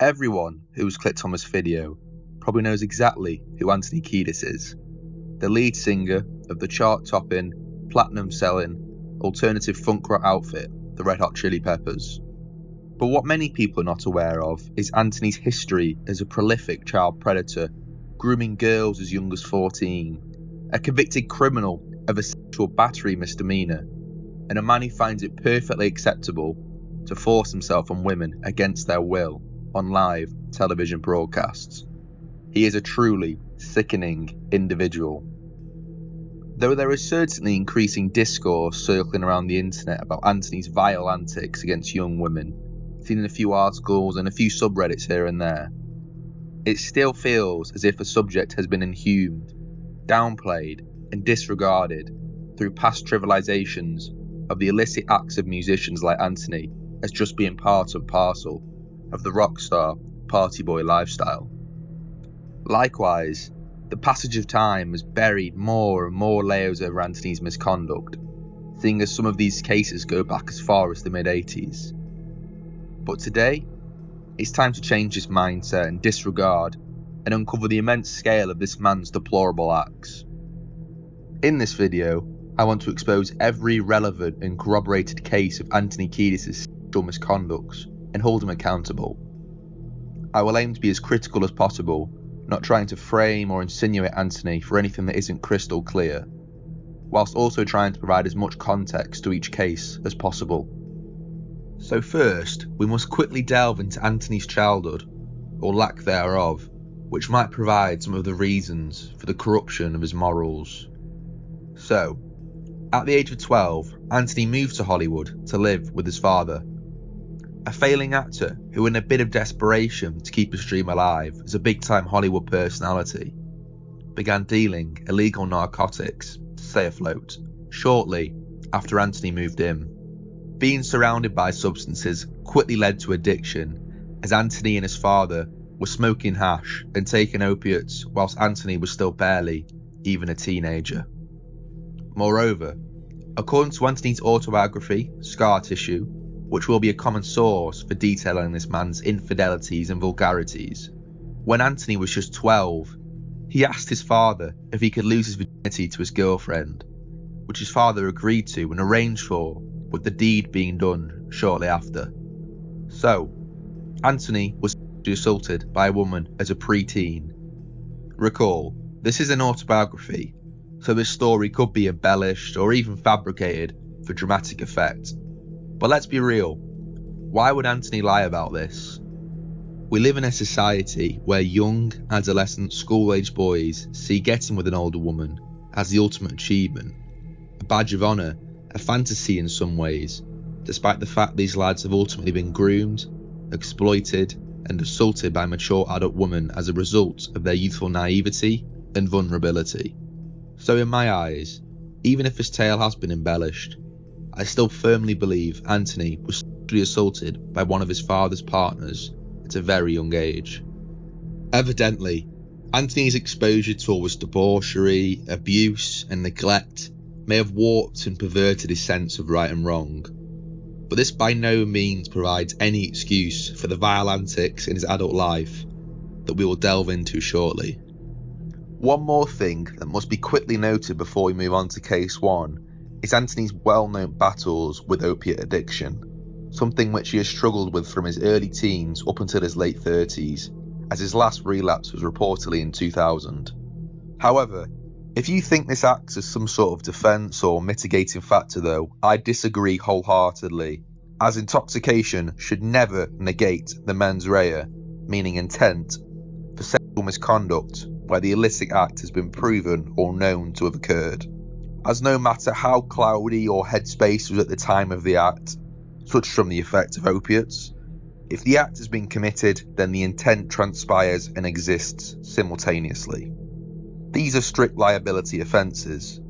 Everyone who's clicked on this video probably knows exactly who Anthony Kiedis is, the lead singer of the chart-topping, platinum-selling, alternative funk rock outfit, the Red Hot Chili Peppers. But what many people are not aware of is Anthony's history as a prolific child predator, grooming girls as young as 14, a convicted criminal of a sexual battery misdemeanor, and a man who finds it perfectly acceptable to force himself on women against their will on live television broadcasts. He is a truly sickening individual. Though there is certainly increasing discourse circling around the internet about Anthony's vile antics against young women, seen in a few articles and a few subreddits here and there, it still feels as if the subject has been inhumed, downplayed and disregarded through past trivializations of the illicit acts of musicians like Anthony as just being part and parcel of the rockstar party boy lifestyle. Likewise, the passage of time has buried more and more layers over Anthony's misconduct, seeing as some of these cases go back as far as the mid-80s. But today, it's time to change this mindset and disregard and uncover the immense scale of this man's deplorable acts. In this video, I want to expose every relevant and corroborated case of Anthony Kiedis' sexual misconducts and hold him accountable. I will aim to be as critical as possible, not trying to frame or insinuate Anthony for anything that isn't crystal clear, whilst also trying to provide as much context to each case as possible. So first, we must quickly delve into Anthony's childhood, or lack thereof, which might provide some of the reasons for the corruption of his morals. So, at the age of 12, Anthony moved to Hollywood to live with his father. A failing actor who, in a bit of desperation to keep his dream alive as a big-time Hollywood personality, began dealing illegal narcotics to stay afloat shortly after Anthony moved in. Being surrounded by substances quickly led to addiction, as Anthony and his father were smoking hash and taking opiates whilst Anthony was still barely even a teenager. Moreover, according to Anthony's autobiography, Scar Tissue, which will be a common source for detailing this man's infidelities and vulgarities, when Anthony was just 12, he asked his father if he could lose his virginity to his girlfriend, which his father agreed to and arranged for, with the deed being done shortly after. So, Anthony was assaulted by a woman as a preteen. Recall, this is an autobiography, so this story could be embellished or even fabricated for dramatic effect. But let's be real, why would Anthony lie about this? We live in a society where young, adolescent, school-aged boys see getting with an older woman as the ultimate achievement, a badge of honour, a fantasy in some ways, despite the fact these lads have ultimately been groomed, exploited and assaulted by mature adult women as a result of their youthful naivety and vulnerability. So in my eyes, even if his tale has been embellished, I still firmly believe Anthony was sexually assaulted by one of his father's partners at a very young age. Evidently, Anthony's exposure to all this debauchery, abuse and neglect may have warped and perverted his sense of right and wrong, but this by no means provides any excuse for the vile antics in his adult life that we will delve into shortly. One more thing that must be quickly noted before we move on to case 1 is Anthony's well-known battles with opiate addiction, something which he has struggled with from his early teens up until his late 30s, as his last relapse was reportedly in 2000. However, if you think this acts as some sort of defence or mitigating factor though, I disagree wholeheartedly, as intoxication should never negate the mens rea, meaning intent, for sexual misconduct where the illicit act has been proven or known to have occurred. As no matter how cloudy your headspace was at the time of the act, such from the effect of opiates, if the act has been committed, then the intent transpires and exists simultaneously. These are strict liability offences.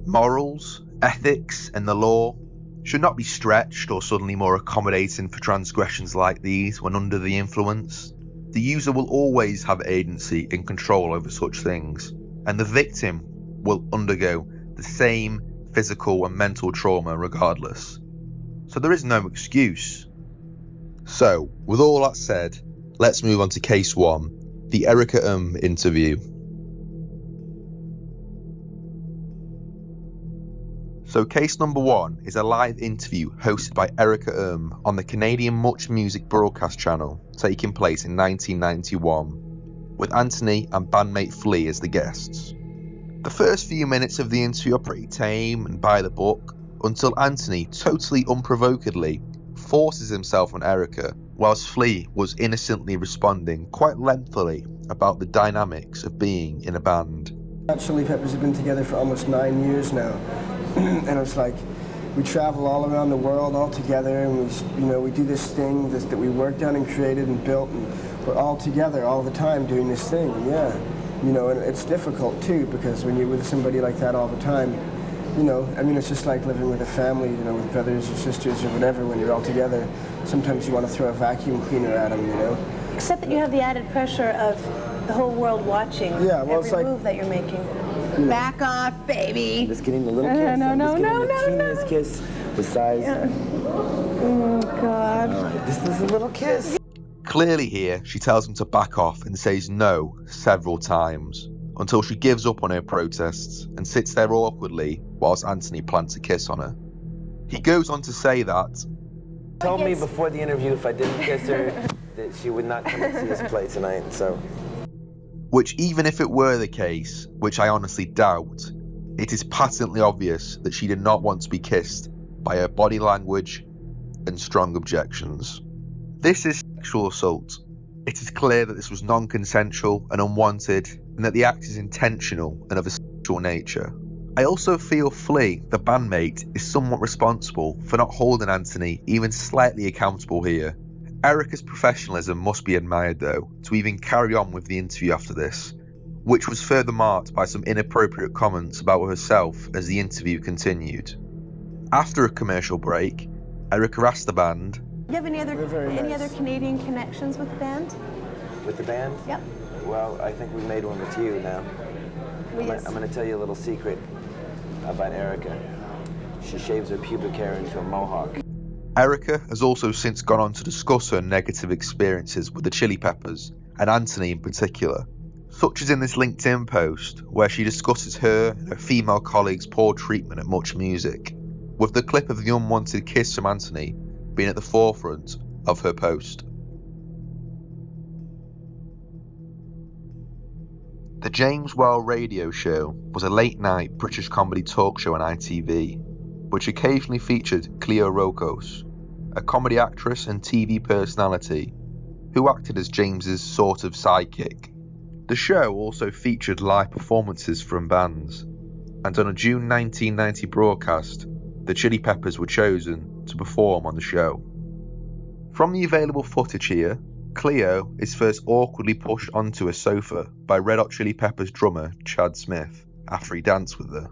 Morals, ethics, and the law should not be stretched or suddenly more accommodating for transgressions like these when under the influence. The user will always have agency and control over such things, and the victim will undergo the same physical and mental trauma regardless. So there is no excuse. So, with all that said, Let's move on to case 1, the Erica interview. So case number 1 is a live interview hosted by Erica on the Canadian Much Music broadcast channel, taking place in 1991, with Anthony and bandmate Flea as the guests. The first few minutes of the interview are pretty tame and by the book, until Anthony totally unprovokedly forces himself on Erica, whilst Flea was innocently responding quite lengthily about the dynamics of being in a band. Chili Peppers have been together for almost 9 years now, and it's like we travel all around the world all together, and we do this thing that we worked on and created and built, and we're all together all the time doing this thing. Yeah, and it's difficult too, because when you're with somebody like that all the time, it's just like living with a family, with brothers or sisters or whatever. When you're all together, sometimes you want to throw a vacuum cleaner at them, Except that you have the added pressure of the whole world watching every move that you're making. Back off, baby. Just getting the little kiss. The teeniest kiss besides. Yeah. Oh, God. All right, this is a little kiss. Clearly here, she tells him to back off and says no several times, until she gives up on her protests and sits there awkwardly whilst Anthony plants a kiss on her. He goes on to say that, Told me before the interview if I didn't kiss her that she would not come and see us play tonight, so. which even if it were the case, which I honestly doubt, it is patently obvious that she did not want to be kissed by her body language and strong objections. This is sexual assault. It is clear that this was non-consensual and unwanted, and that the act is intentional and of a sexual nature. I also feel Flea, the bandmate, is somewhat responsible for not holding Anthony even slightly accountable here. Erica's professionalism must be admired though, to even carry on with the interview after this, which was further marked by some inappropriate comments about herself as the interview continued. After a commercial break, Erica asked the band, Do you have any other Canadian connections with the band? With the band? Yep. Well, I think we made one with you now. I'm going to tell you a little secret about Erica. She shaves her pubic hair into a mohawk. Erica has also since gone on to discuss her negative experiences with the Chili Peppers, and Anthony in particular, such as in this LinkedIn post where she discusses her and her female colleagues' poor treatment at Much Music, with the clip of the unwanted kiss from Anthony being at the forefront of her post. The James Well radio show was a late-night British comedy talk show on ITV, which occasionally featured Cleo Rokos, a comedy actress and TV personality who acted as James's sort of sidekick. The show also featured live performances from bands, and on a June 1990 broadcast, the Chili Peppers were chosen to perform on the show. From the available footage here, Cleo is first awkwardly pushed onto a sofa by Red Hot Chili Peppers drummer Chad Smith after he danced with her.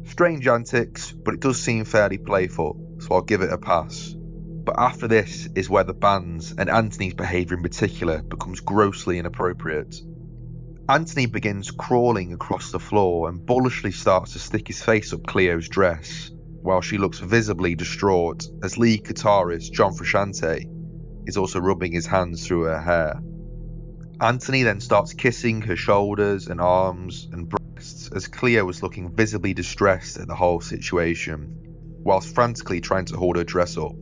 Strange antics, but it does seem fairly playful, so I'll give it a pass. But after this is where the band's and Anthony's behaviour in particular becomes grossly inappropriate. Anthony begins crawling across the floor and bullishly starts to stick his face up Cleo's dress, while she looks visibly distraught as lead guitarist John Frusciante is also rubbing his hands through her hair. Anthony then starts kissing her shoulders and arms and breasts as Cleo is looking visibly distressed at the whole situation, whilst frantically trying to hold her dress up.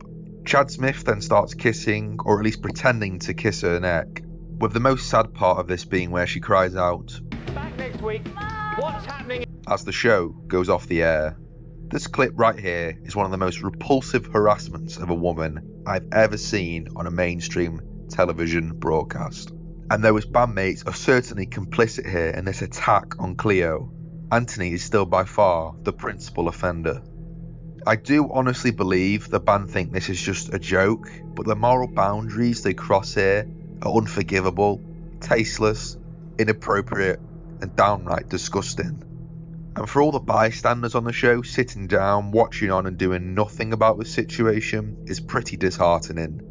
Chad Smith then starts kissing, or at least pretending to kiss her neck, with the most sad part of this being where she cries out, "Back next week, what's happening?" as the show goes off the air. This clip right here is one of the most repulsive harassments of a woman I've ever seen on a mainstream television broadcast. And though his bandmates are certainly complicit here in this attack on Cleo, Anthony is still by far the principal offender. I do honestly believe the band think this is just a joke, but the moral boundaries they cross here are unforgivable, tasteless, inappropriate, and downright disgusting. And for all the bystanders on the show sitting down, watching on and doing nothing about the situation is pretty disheartening.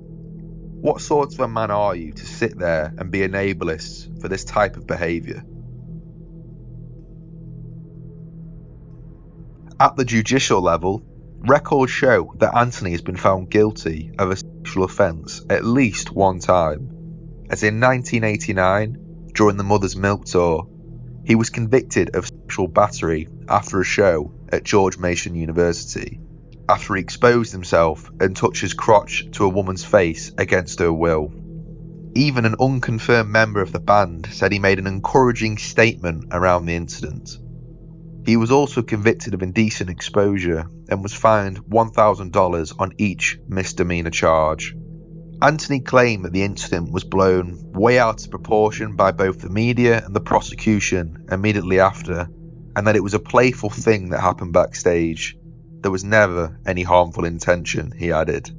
What sort of a man are you to sit there and be an ableist for this type of behaviour? At the judicial level, records show that Anthony has been found guilty of a sexual offence at least one time, as in 1989, during the Mother's Milk Tour, he was convicted of sexual battery after a show at George Mason University, after he exposed himself and touched his crotch to a woman's face against her will. Even an unconfirmed member of the band said he made an encouraging statement around the incident. He was also convicted of indecent exposure and was fined $1,000 on each misdemeanor charge. Anthony claimed that the incident was blown way out of proportion by both the media and the prosecution immediately after, and that it was a playful thing that happened backstage. There was never any harmful intention, he added.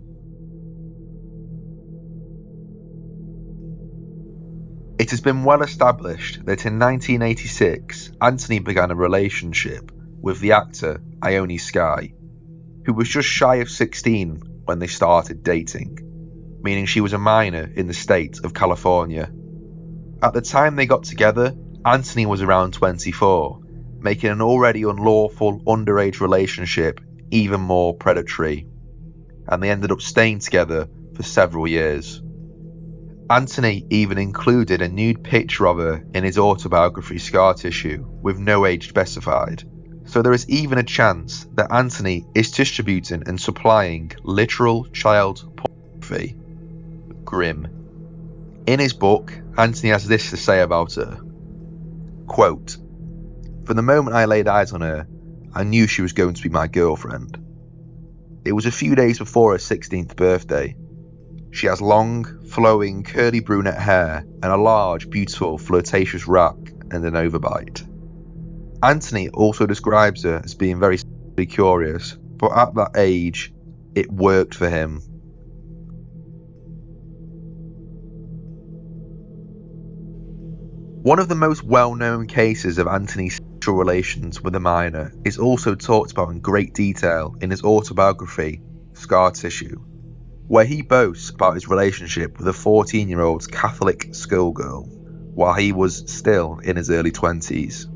It has been well established that in 1986, Anthony began a relationship with the actor Ione Skye, who was just shy of 16 when they started dating, meaning she was a minor in the state of California. At the time they got together, Anthony was around 24, making an already unlawful underage relationship even more predatory, and they ended up staying together for several years. Anthony even included a nude picture of her in his autobiography Scar Tissue, with no age specified, so there is even a chance that Anthony is distributing and supplying literal child pornography. Grim. In his book, Anthony has this to say about her. Quote, "From the moment I laid eyes on her, I knew she was going to be my girlfriend. It was a few days before her 16th birthday. She has long, flowing, curly brunette hair and a large, beautiful, flirtatious rack and an overbite." Anthony also describes her as being very sexually curious, but at that age, it worked for him. One of the most well-known cases of Anthony's sexual relations with a minor is also talked about in great detail in his autobiography, Scar Tissue, where he boasts about his relationship with a 14-year-old Catholic schoolgirl while he was still in his early 20s.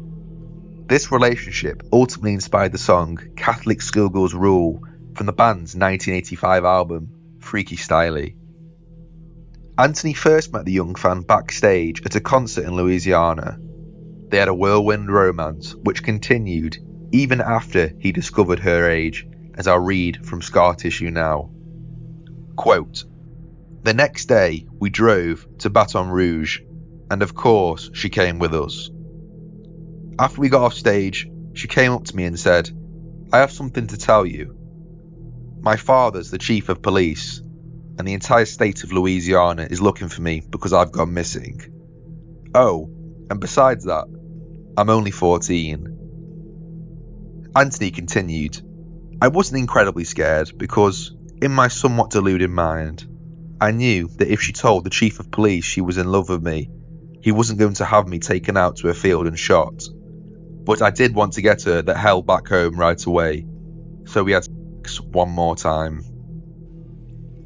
This relationship ultimately inspired the song Catholic Schoolgirls Rule from the band's 1985 album, Freaky Styley. Anthony first met the young fan backstage at a concert in Louisiana. They had a whirlwind romance, which continued even after he discovered her age, as I'll read from Scar Tissue now. Quote, "The next day, we drove to Baton Rouge, and of course, she came with us. After we got off stage, she came up to me and said, 'I have something to tell you. My father's the chief of police, and the entire state of Louisiana is looking for me because I've gone missing. Oh, and besides that, I'm only 14. Anthony continued, "I wasn't incredibly scared because, in my somewhat deluded mind, I knew that if she told the chief of police she was in love with me, he wasn't going to have me taken out to a field and shot. But I did want to get her the hell back home right away, so we had sex one more time."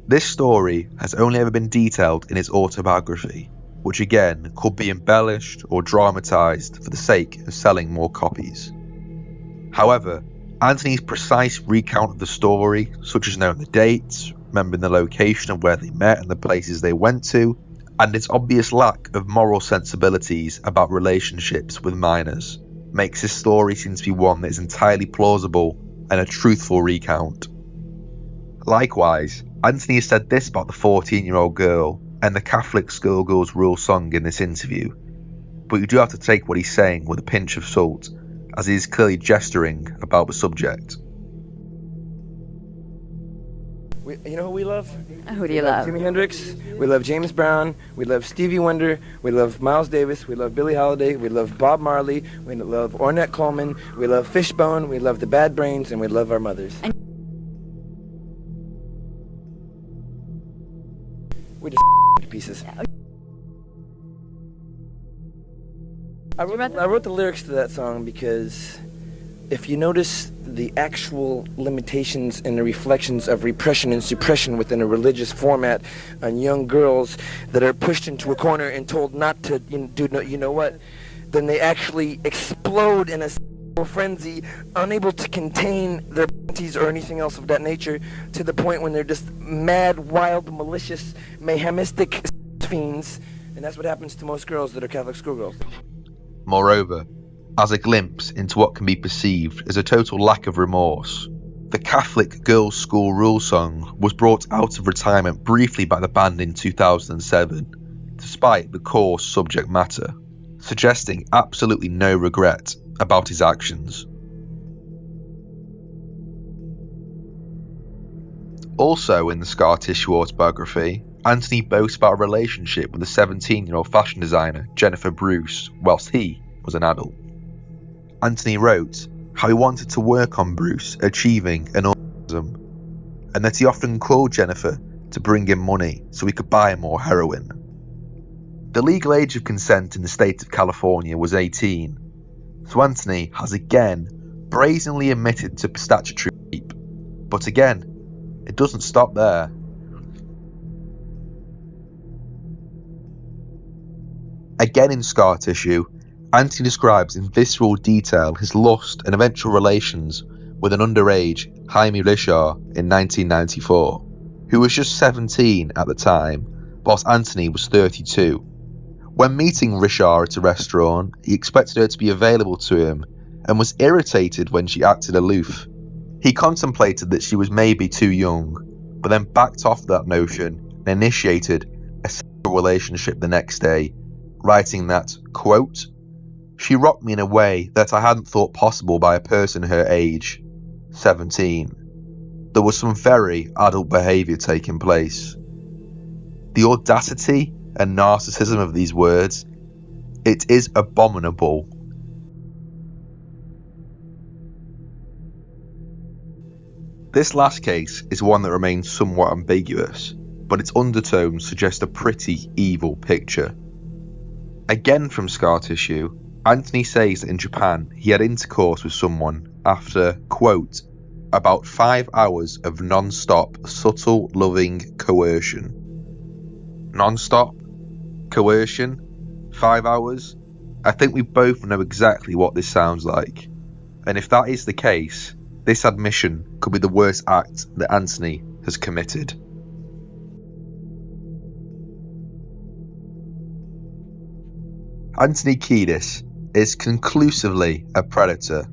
This story has only ever been detailed in his autobiography, which again could be embellished or dramatised for the sake of selling more copies. However, Anthony's precise recount of the story, such as knowing the dates, remembering the location of where they met and the places they went to, and its obvious lack of moral sensibilities about relationships with minors, makes his story seem to be one that is entirely plausible and a truthful recount. Likewise, Anthony has said this about the 14-year-old girl and the Catholic Schoolgirls Rule song in this interview, but you do have to take what he's saying with a pinch of salt, as he is clearly gesturing about the subject. You know who we love? Who do you love? Jimi Hendrix. We love James Brown. We love Stevie Wonder. We love Miles Davis. We love Billie Holiday. We love Bob Marley. We love Ornette Coleman. We love Fishbone. We love the Bad Brains, and we love our mothers. We just to pieces. I wrote the lyrics to that song because if you notice the actual limitations and the reflections of repression and suppression within a religious format on young girls that are pushed into a corner and told not to do you know what, then they actually explode in a sexual frenzy, unable to contain their panties or anything else of that nature, to the point when they're just mad, wild, malicious, mayhemistic fiends And that's what happens to most girls that are Catholic schoolgirls. Moreover, as a glimpse into what can be perceived as a total lack of remorse, the Catholic Girls' School Rule song was brought out of retirement briefly by the band in 2007, despite the coarse subject matter, suggesting absolutely no regret about his actions. Also in the scar tissue autobiography, Anthony boasts about a relationship with a 17-year-old fashion designer, Jennifer Bruce, whilst he was an adult. Anthony wrote how he wanted to work on Bruce achieving an orgasm, and that he often called Jennifer to bring him money so he could buy more heroin. The legal age of consent in the state of California was 18, so Anthony has again brazenly admitted to statutory rape. But again, it doesn't stop there. Again in scar tissue, Anthony describes in visceral detail his lust and eventual relations with an underage Jaime Richard in 1994, who was just 17 at the time, whilst Anthony was 32. When meeting Richard at a restaurant, he expected her to be available to him and was irritated when she acted aloof. He contemplated that she was maybe too young, but then backed off that notion and initiated a sexual relationship the next day, writing that, quote, "She rocked me in a way that I hadn't thought possible by a person her age, 17. There was some very adult behaviour taking place." The audacity and narcissism of these words, it is abominable. This last case is one that remains somewhat ambiguous, but its undertones suggest a pretty evil picture. Again from scar tissue, Anthony says that in Japan he had intercourse with someone after, quote, "about 5 hours of non-stop, subtle, loving coercion." Non-stop? Coercion? 5 hours? I think we both know exactly what this sounds like. And if that is the case, this admission could be the worst act that Anthony has committed. Anthony Kiedis is conclusively a predator.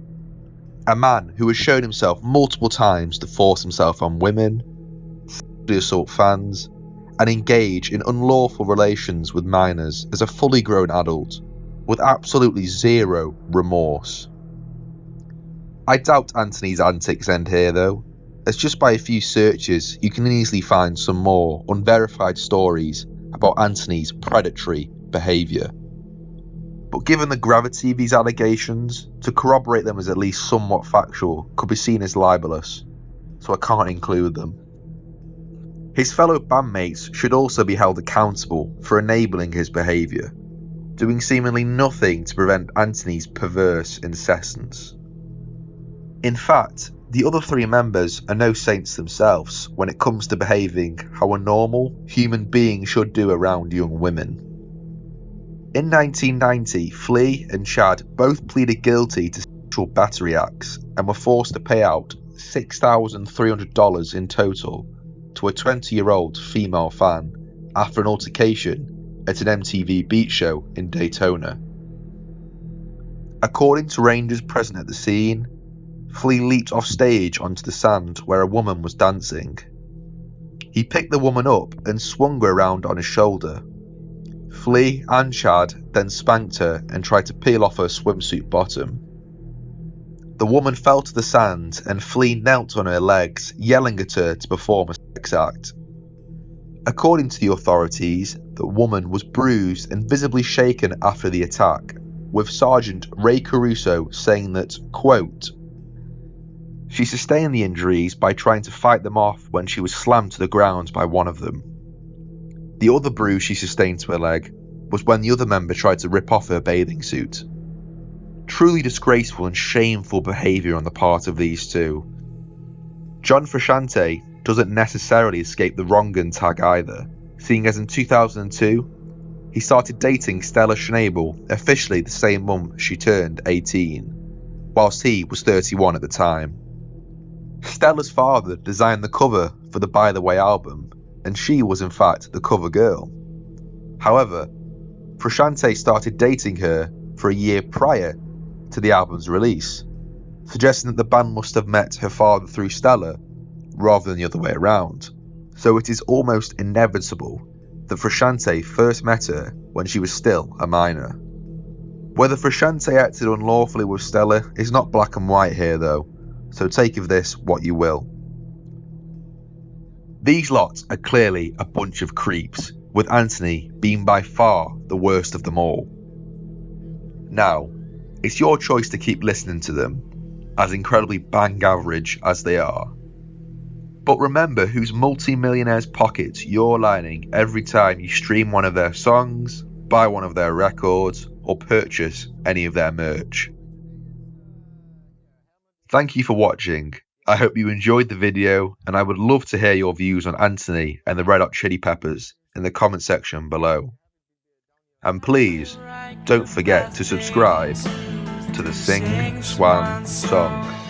A man who has shown himself multiple times to force himself on women, sexually assault fans, and engage in unlawful relations with minors as a fully grown adult, with absolutely zero remorse. I doubt Anthony's antics end here though, as just by a few searches you can easily find some more unverified stories about Anthony's predatory behaviour. But given the gravity of these allegations, to corroborate them as at least somewhat factual could be seen as libelous, so I can't include them. His fellow bandmates should also be held accountable for enabling his behaviour, doing seemingly nothing to prevent Anthony's perverse incessance. In fact, the other 3 members are no saints themselves when it comes to behaving how a normal human being should do around young women. In 1990, Flea and Chad both pleaded guilty to sexual battery acts and were forced to pay out $6,300 in total to a 20-year-old female fan after an altercation at an MTV beach show in Daytona. According to rangers present at the scene, Flea leaped off stage onto the sand where a woman was dancing. He picked the woman up and swung her around on his shoulder. Flea and Chad then spanked her and tried to peel off her swimsuit bottom. The woman fell to the sand and Flea knelt on her legs, yelling at her to perform a sex act. According to the authorities, the woman was bruised and visibly shaken after the attack, with Sergeant Ray Caruso saying that, quote, "She sustained the injuries by trying to fight them off when she was slammed to the ground by one of them. The other bruise she sustained to her leg was when the other member tried to rip off her bathing suit." Truly disgraceful and shameful behaviour on the part of these two. John Frusciante doesn't necessarily escape the wrong-un tag either, seeing as in 2002, he started dating Stella Schnabel officially the same month she turned 18, whilst he was 31 at the time. Stella's father designed the cover for the By the Way album, and she was in fact the cover girl. However, Frusciante started dating her for a year prior to the album's release, suggesting that the band must have met her father through Stella rather than the other way around. So it is almost inevitable that Frusciante first met her when she was still a minor. Whether Frusciante acted unlawfully with Stella is not black and white here though, so take of this what you will. These lots are clearly a bunch of creeps, with Anthony being by far the worst of them all. Now, it's your choice to keep listening to them, as incredibly bang average as they are. But remember whose multi-millionaire's pockets you're lining every time you stream one of their songs, buy one of their records, or purchase any of their merch. Thank you for watching. I hope you enjoyed the video, and I would love to hear your views on Anthony and the Red Hot Chili Peppers in the comment section below. And please, don't forget to subscribe to the Sing Swan Song.